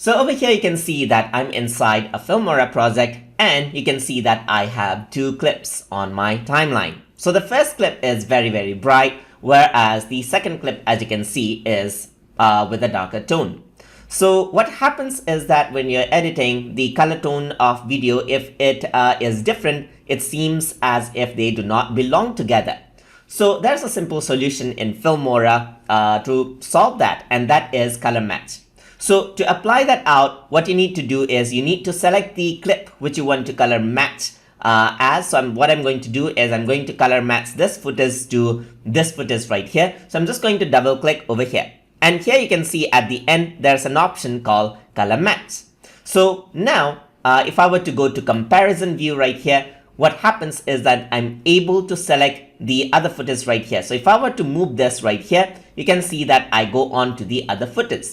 So over here you can see that I'm inside a Filmora project, and you can see that I have two clips on my timeline. So the first clip is very bright, whereas the second clip, as you can see, is with a darker tone. So what happens is that when you're editing the color tone of video, if it is different, it seems as if they do not belong together. So there's a simple solution in Filmora to solve that, and that is color match. So to apply that out, what you need to do is you need to select the clip which you want to color match what I'm going to do is I'm going to color match this footage to this footage right here. So I'm just going to double click over here. And here you can see at the end, there's an option called color match. So now, if I were to go to comparison view right here, what happens is that I'm able to select the other footage right here. So if I were to move this right here, you can see that I go on to the other footage.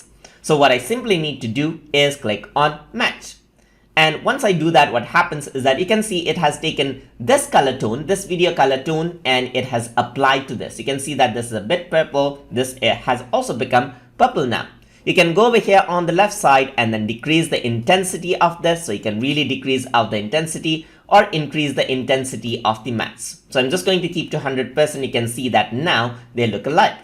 So what I simply need to do is click on match. And once I do that, what happens is that you can see it has taken this color tone, this video color tone, and it has applied to this. You can see that this is a bit purple. This has also become purple now. You can go over here on the left side and then decrease the intensity of this. So you can really decrease out the intensity or increase the intensity of the match. So I'm just going to keep to 100%. You can see that now they look alike.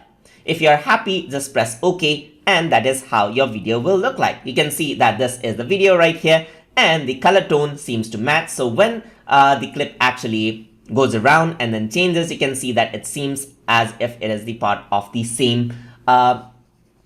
If you're happy, just press OK, and that is how your video will look like. You can see that this is the video right here, and the color tone seems to match. So when the clip actually goes around and then changes, you can see that it seems as if it is the part of the same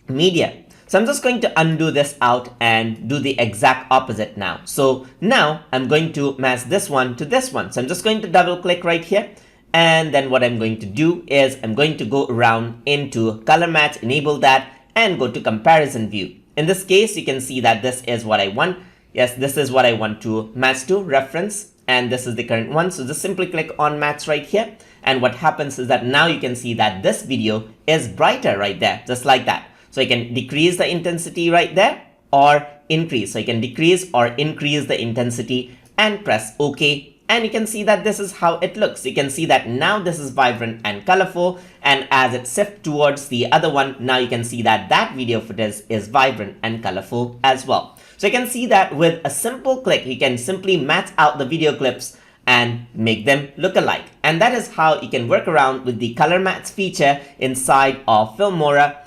media. So I'm just going to undo this out and do the exact opposite now. So now I'm going to match this one to this one. So I'm just going to double click right here. And then what I'm going to do is I'm going to go around into color match, enable that, and go to comparison view. In this case, you can see that this is what I want. Yes, this is what I want to match to reference, and this is the current one. So just simply click on match right here. And what happens is that now you can see that this video is brighter right there, just like that. So you can decrease the intensity right there or increase. So you can decrease or increase the intensity and press OK. And you can see that this is how it looks. You can see that now this is vibrant and colorful. And as it shifts towards the other one, now you can see that that video footage is vibrant and colorful as well. So you can see that with a simple click, you can simply match out the video clips and make them look alike. And that is how you can work around with the color match feature inside of Filmora.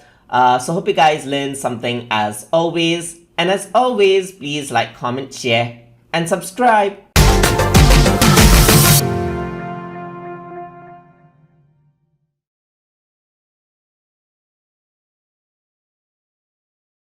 So hope you guys learned something as always. And as always, please like, comment, share, and subscribe.